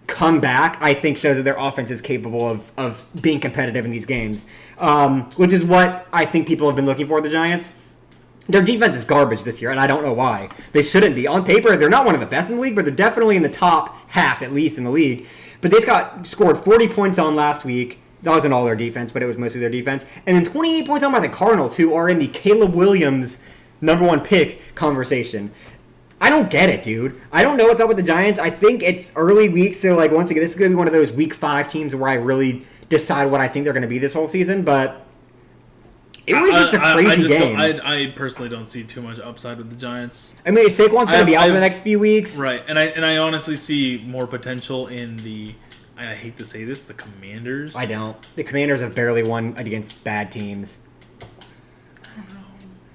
come back, I think, shows that their offense is capable of being competitive in these games, which is what I think people have been looking for the Giants. Their defense is garbage this year, and I don't know why. They shouldn't be. On paper, they're not one of the best in the league, but they're definitely in the top half, at least, in the league. But they scored 40 points on last week. That wasn't all their defense, but it was mostly their defense. And then 28 points on by the Cardinals, who are in the Caleb Williams #1 pick conversation. I don't get it, dude. I don't know what's up with the Giants. I think it's early weeks, so once again, this is going to be one of those week 5 teams where I really decide what I think they're going to be this whole season, but it was just a crazy game. I personally don't see too much upside with the Giants. I mean, Saquon's going to be out in the next few weeks. Right, and I honestly see more potential in the, I hate to say this, the Commanders. I don't. The Commanders have barely won against bad teams. I don't know.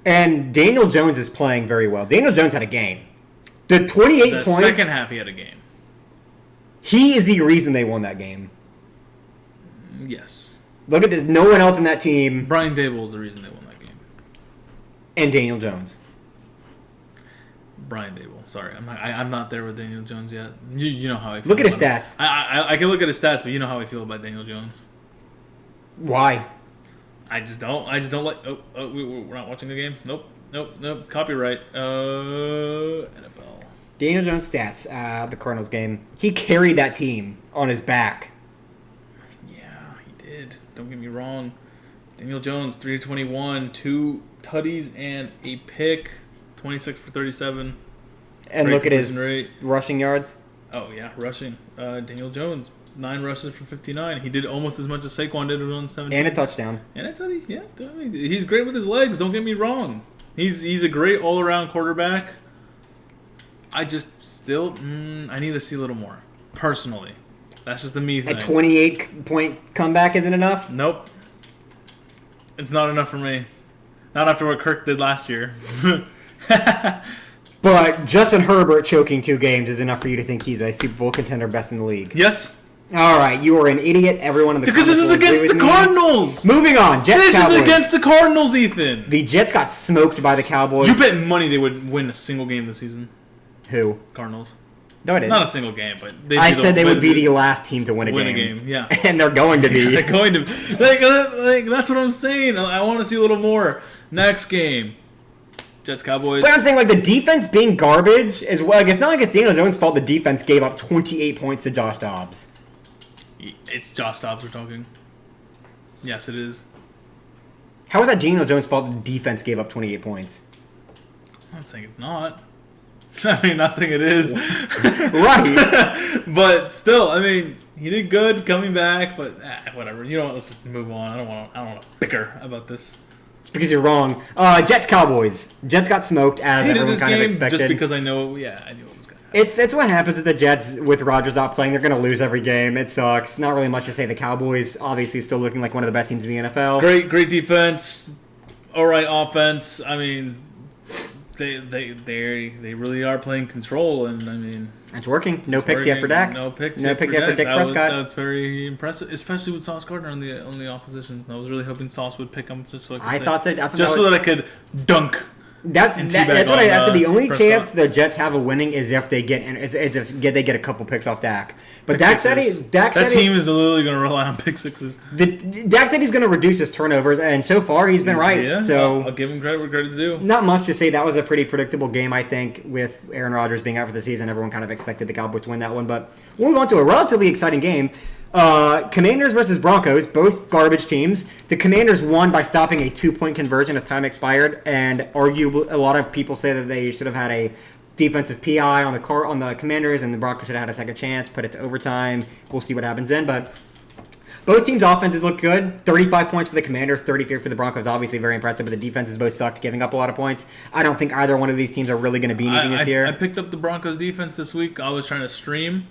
And Daniel Jones is playing very well. Daniel Jones had a game. The 28 points. The second half, he had a game. He is the reason they won that game. Yes. Look at this. No one else in that team. Brian Dable is the reason they won that game. And Daniel Jones. Brian Dable. Sorry, I'm not there with Daniel Jones yet. You know how I feel. Look at his stats. I can look at his stats, but you know how I feel about Daniel Jones. Why? I just don't like. We're not watching the game. Nope. Copyright. NFL. Daniel Jones stats. The Cardinals game. He carried that team on his back. Yeah, he did. Don't get me wrong. Daniel Jones, 3-21, 2 tutties and a pick, 26 for 37. And Great look at his rate. rushing yards. Oh yeah, rushing. Daniel Jones, 9 rushes for 59. He did almost as much as Saquon did on 17. And a touchdown. And a tutty. Yeah, I mean, he's great with his legs. Don't get me wrong. He's a great all-around quarterback. I just still I need to see a little more. Personally, that's just the me thing. A 28-point comeback isn't enough? Nope. It's not enough for me. Not after what Kirk did last year. But Justin Herbert choking 2 games is enough for you to think he's a Super Bowl contender, best in the league. Yes. All right, you are an idiot. Everyone in the because this is against the Cardinals. Moving on, Jets. This Cowboys. is against the Cardinals, Ethan. The Jets got smoked by the Cowboys. You bet money they would win a single game this season. Who? Cardinals. No, I didn't. Not a single game, but I said they would be the last team to win a game. Win a game, yeah. And they're going to be. They're going to. Like that's what I'm saying. I want to see a little more. Next game. Jets Cowboys. But I'm saying the defense being garbage is well. It's not like it's Daniel Jones' fault. The defense gave up 28 points to Josh Dobbs. It's Josh Dobbs we're talking. Yes, it is. How is that Daniel Jones' fault? The defense gave up 28 points. I'm not saying it's not. I mean, not saying it is. Right. But still, I mean, he did good coming back. But whatever. You know what? Let's just move on. I don't want to bicker about this. Because you're wrong. Jets Cowboys. Jets got smoked as everyone kind of expected. Just because I know. Yeah, I knew it was gonna happen. It's what happens with the Jets with Rodgers not playing. They're going to lose every game. It sucks. Not really much to say. The Cowboys obviously still looking like one of the best teams in the NFL. Great defense. All right offense. I mean, they really are playing control, and I mean, it's working. No picks yet for Dak. No picks yet for Dak Prescott. That's very impressive, especially with Sauce Gardner on the opposition. I was really hoping Sauce would pick him just so I could so that I could dunk. That's what I said. The only chance the Jets have of winning is if they get they get a couple picks off Dak. But Dak said that team is literally going to rely on pick sixes. Dak said he's going to reduce his turnovers, and so far he's been right. Yeah, so I'll give him credit where credit's due. Not much to say. That was a pretty predictable game, I think, with Aaron Rodgers being out for the season. Everyone kind of expected the Cowboys to win that one, but we'll move on to a relatively exciting game. Commanders versus Broncos, both garbage teams. The Commanders won by stopping a 2-point conversion as time expired, and arguably a lot of people say that they should have had a defensive PI on the Commanders, and the Broncos should have had a second chance, put it to overtime. We'll see what happens then, but Both teams' offenses look good. 35 points for the Commanders, 33 for the Broncos. Obviously very impressive, but the defenses both sucked, giving up a lot of points. I don't think either one of these teams are really going to be anything this year. I picked up the Broncos defense this week. I was trying to stream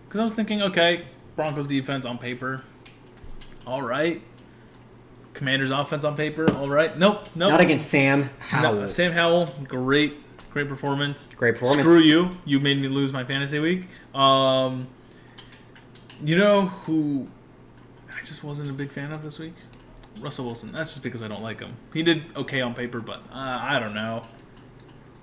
because I was thinking, okay, Broncos defense on paper, all right. Commanders offense on paper, all right. Nope. Not against Sam Howell. No, Sam Howell, great performance. Great performance. Screw you. You made me lose my fantasy week. You know who I just wasn't a big fan of this week? Russell Wilson. That's just because I don't like him. He did okay on paper, but I don't know.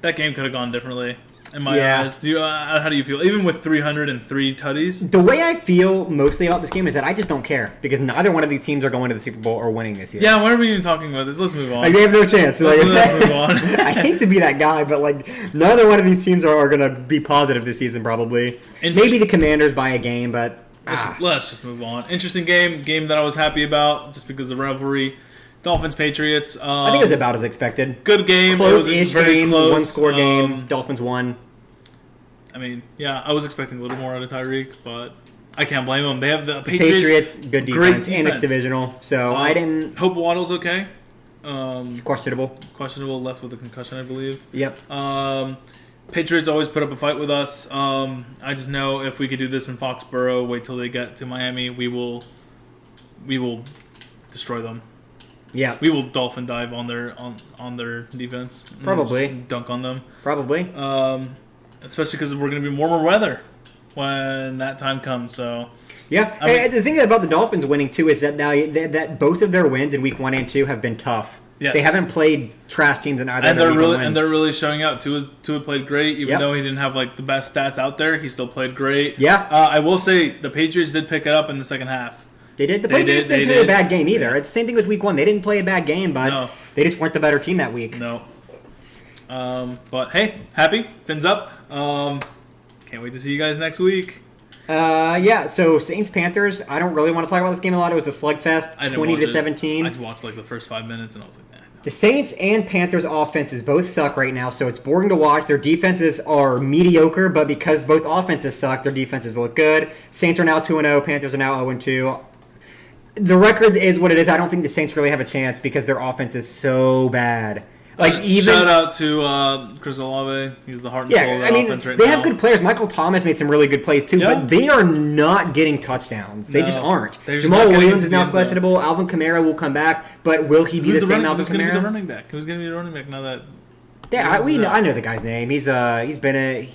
That game could have gone differently in my eyes. How do you feel? Even with 303 tutties? The way I feel mostly about this game is that I just don't care because neither one of these teams are going to the Super Bowl or winning this year. Yeah, why are we even talking about this? Let's move on. Like, they have no chance. Let's move on. I hate to be that guy, but neither one of these teams are going to be positive this season probably. Maybe the Commanders by a game, but... Let's just move on. Interesting game that I was happy about just because of the rivalry. Dolphins-Patriots. I think it was about as expected. Good game. Close-ish game, close. one-score game. Dolphins won. I mean, yeah, I was expecting a little more out of Tyreek, but I can't blame them. They have the Patriots good defense, great defense, and it's divisional. So I didn't... Hope Waddle's okay. Questionable, left with a concussion, I believe. Yep. Patriots always put up a fight with us. I just know if we could do this in Foxborough, wait till they get to Miami, we will destroy them. Yeah. We will dolphin dive on their defense. Probably. Dunk on them. Probably. Especially because we're going to be warmer weather when that time comes. So. Yeah. The thing about the Dolphins winning too is that now that both of their wins in week 1 and 2 have been tough. Yes. They haven't played trash teams in either of their wins. And they're really showing out. Tua played great, even though he didn't have the best stats out there. He still played great. Yeah. I will say the Patriots did pick it up in the second half. They did. The Patriots didn't play a bad game either. It's the same thing with week 1. They didn't play a bad game, but they just weren't the better team that week. No. But hey, happy. Fins up. Can't wait to see you guys next week. So Saints-Panthers, I don't really want to talk about this game a lot. It was a slugfest, 20-17. I watched the first 5 minutes and I was like, nah. The Saints and Panthers offenses both suck right now, so it's boring to watch. Their defenses are mediocre, but because both offenses suck, their defenses look good. Saints are now 2-0, Panthers are now 0-2. The record is what it is. I don't think the Saints really have a chance because their offense is so bad. Shout out to Chris Olave. He's the heart and soul of the offense right now. They have good players. Michael Thomas made some really good plays too, but they are not getting touchdowns. They just aren't. Jamal Williams is now questionable. Alvin Kamara will come back, but will he be the same Alvin Kamara? Who's going to be the running back? Who's going to be the running back now that... Yeah, I know the guy's name. He's been a...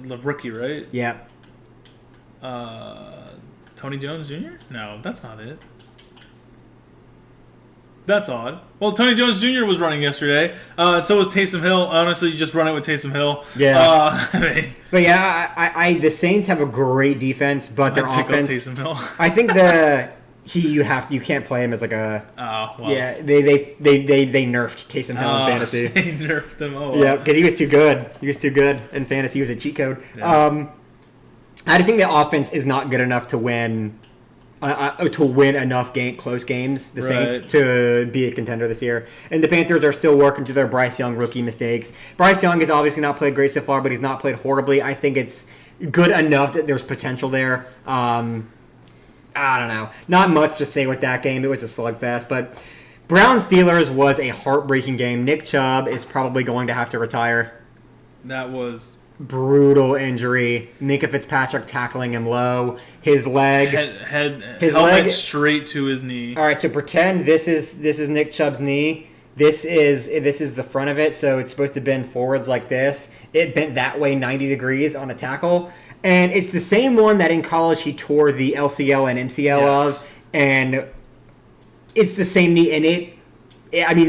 the rookie, right? Yeah. Tony Jones Jr.? No, that's not it. That's odd. Well, Tony Jones Jr. was running yesterday. So was Taysom Hill. Honestly, you just run it with Taysom Hill. Yeah. But yeah, the Saints have a great defense, but their offense. Taysom Hill. I think you can't play him as like a. Oh well. Yeah, they nerfed Taysom Hill in fantasy. They nerfed him. Oh. Yeah, because he was too good. He was too good in fantasy. He was a cheat code. Yeah. I just think the offense is not good enough to win. To win enough close games, the Saints, to be a contender this year. And the Panthers are still working through their Bryce Young rookie mistakes. Bryce Young has obviously not played great so far, but he's not played horribly. I think it's good enough that there's potential there. I don't know. Not much to say with that game. It was a slugfest, but Browns-Steelers was a heartbreaking game. Nick Chubb is probably going to have to retire. That was... brutal injury. Minka Fitzpatrick tackling him low. His leg, his leg straight to his knee. All right, so pretend this is Nick Chubb's knee. This is the front of it, so it's supposed to bend forwards like this. It bent that way 90 degrees on a tackle, and it's the same one that in college he tore the LCL and MCL of, and it's the same knee, and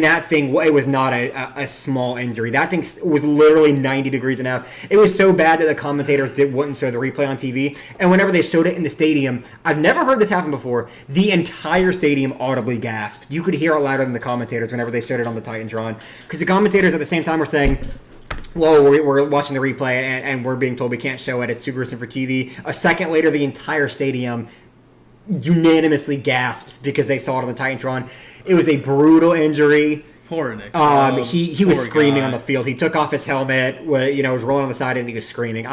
that thing, it was not a small injury. That thing was literally 90 degrees and a half. It was so bad that the commentators wouldn't show the replay on TV. And whenever they showed it in the stadium, I've never heard this happen before, the entire stadium audibly gasped. You could hear it louder than the commentators whenever they showed it on the Titantron. Because the commentators at the same time were saying, whoa, we're watching the replay and we're being told we can't show it. It's too gruesome for TV. A second later, the entire stadium unanimously gasps because they saw it on the Titantron. It was a brutal injury. Poor Nick. He was screaming on the field. He took off his helmet. Was rolling on the side and he was screaming.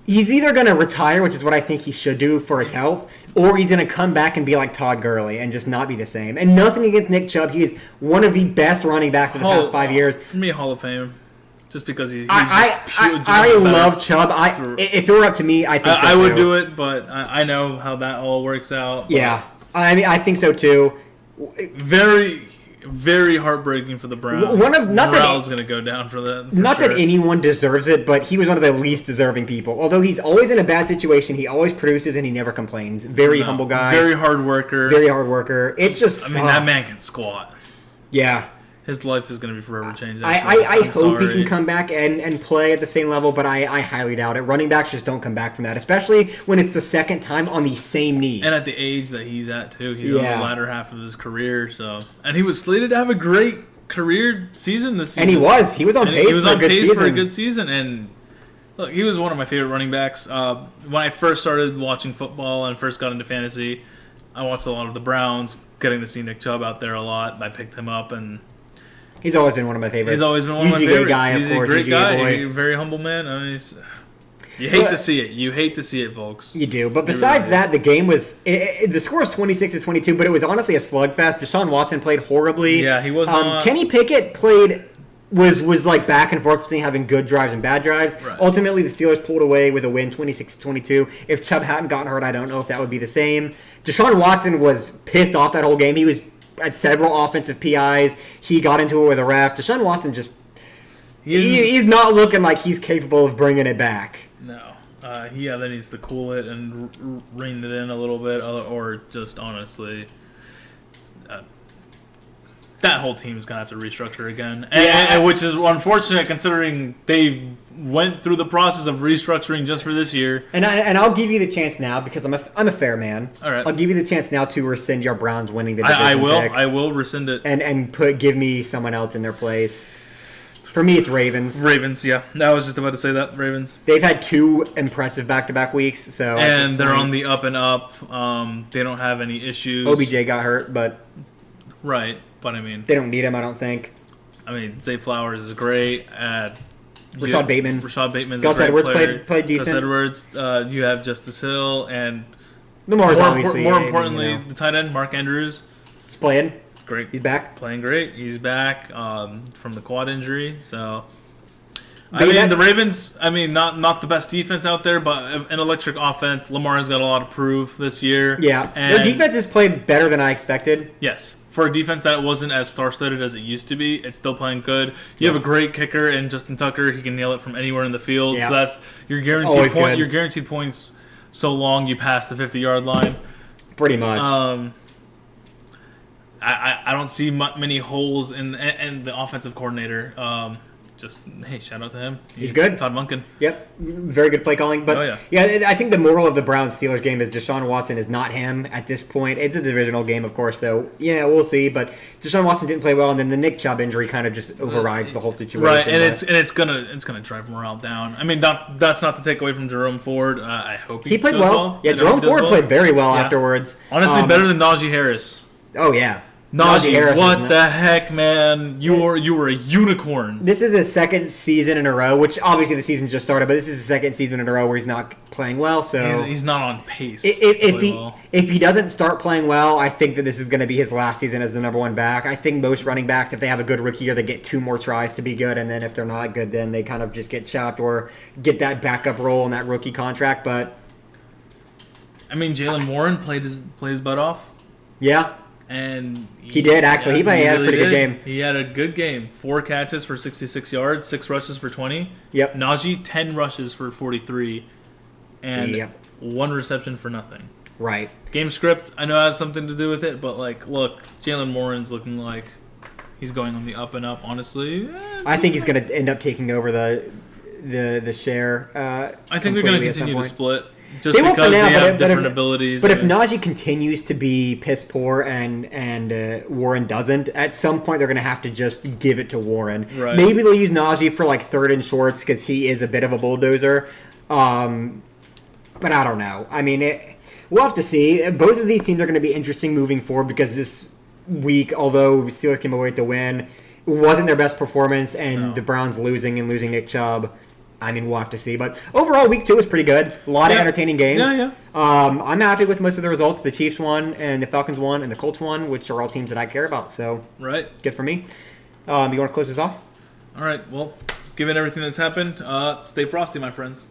He's either going to retire, which is what I think he should do for his health, or he's going to come back and be like Todd Gurley and just not be the same. And nothing against Nick Chubb. He is one of the best running backs in the past 5 years. For me, Hall of Fame. Just because he's I love Chubb. If it were up to me, I think so I too. would do it, but I know how that all works out. Yeah. I mean, I think so too. Very, very heartbreaking for the Browns. Morale's going to go down for that. Not that anyone deserves it, but he was one of the least deserving people. Although he's always in a bad situation, he always produces and he never complains. Very humble guy. Very hard worker. It just sucks. I mean, that man can squat. Yeah. His life is going to be forever changed. I hope he can come back and play at the same level, but I highly doubt it. Running backs just don't come back from that, especially when it's the second time on the same knee. And at the age that he's at, too. He's on the latter half of his career. And he was slated to have a great career season this season. And he was. He was on pace for a good season. And look, he was one of my favorite running backs. When I first started watching football and first got into fantasy, I watched a lot of the Browns, getting to see Nick Chubb out there a lot. I picked him up and... He's always been one of my favorites. He's always been one of my favorites. Guy, he's of course. A great guy. Boy. He's a very humble man. I mean, you hate to see it. You hate to see it, folks. You do. But besides that, the game was... the score was 26-22, but it was honestly a slugfest. Deshaun Watson played horribly. Yeah, he was not... Kenny Pickett was like back and forth between having good drives and bad drives. Right. Ultimately, the Steelers pulled away with a win, 26-22. If Chubb hadn't gotten hurt, I don't know if that would be the same. Deshaun Watson was pissed off that whole game. He was... at several offensive PIs. He got into it with a ref. Deshaun Watson just... He's not looking like he's capable of bringing it back. No. He either needs to cool it and rein it in a little bit, or just honestly... that whole team's going to have to restructure again. And which is unfortunate considering they went through the process of restructuring just for this year. And I'll give you the chance now because I'm a fair man. All right. I'll give you the chance now to rescind your Browns winning the division pick. I will rescind it. And give me someone else in their place. For me, it's Ravens. Ravens, yeah. I was just about to say that. Ravens. They've had 2 impressive back-to-back weeks. And they're on the up and up. They don't have any issues. OBJ got hurt, but... Right. But, I mean... they don't need him, I don't think. I mean, Zay Flowers is great. Rashad Bateman's a Gus great Edwards player. played decent. Gus Edwards. You have Justice Hill. And more importantly, the tight end, Mark Andrews. He's playing. Great. He's back. Playing great. He's back from the quad injury. So, the Ravens, not the best defense out there, but an electric offense. Lamar's got a lot to prove this year. Yeah. Their defense has played better than I expected. Yes. For a defense that wasn't as star-studded as it used to be, it's still playing good. You have a great kicker in Justin Tucker. He can nail it from anywhere in the field. Yeah. So that's your guaranteed point. Your guaranteed points so long you pass the 50-yard line. Pretty much. I don't see many holes in the offensive coordinator. Shout out to him. He's good. Todd Monken. Yep. Very good play calling. But I think the moral of the Browns-Steelers game is Deshaun Watson is not him at this point. It's a divisional game, of course, so we'll see. But Deshaun Watson didn't play well, and then the Nick Chubb injury kind of just overrides the whole situation. Right, and it's gonna drive morale down. I mean, that's not to take away from Jerome Ford. I hope he played well. Yeah, Jerome Ford played very well afterwards. Honestly, better than Najee Harris. Oh yeah. Najee, what the heck, man? You were a unicorn. This is his second season in a row, which obviously the season just started, but this is his second season in a row where he's not playing well. So he's not on pace. If he doesn't start playing well, I think that this is going to be his last season as the number 1 back. I think most running backs, if they have a good rookie year, they get 2 more tries to be good, and then if they're not good, then they kind of just get chopped or get that backup role in that rookie contract. But I mean, Jaylen Warren played his butt off. Yeah. And he did, actually. He had a pretty good game. He had a good game. 4 catches for 66 yards, 6 rushes for 20. Yep. Najee, 10 rushes for 43, and 1 reception for nothing. Right. Game script, I know has something to do with it, but, look, Jaylen Warren's looking like he's going on the up and up, honestly. I think he's going to end up taking over the share. I think they're going to continue to split. Just they won't for now, have different abilities. But if Najee continues to be piss poor and Warren doesn't, at some point they're going to have to just give it to Warren. Right. Maybe they'll use Najee for 3rd and shorts because he is a bit of a bulldozer. But I don't know. I mean, we'll have to see. Both of these teams are going to be interesting moving forward because this week, although Steelers came away with the win, it wasn't their best performance, and the Browns losing Nick Chubb. I mean, we'll have to see. But overall, week 2 was pretty good. A lot of entertaining games. Yeah. I'm happy with most of the results. The Chiefs won, and the Falcons won, and the Colts won, which are all teams that I care about. So, right. Good for me. You want to close this off? All right. Well, given everything that's happened, stay frosty, my friends.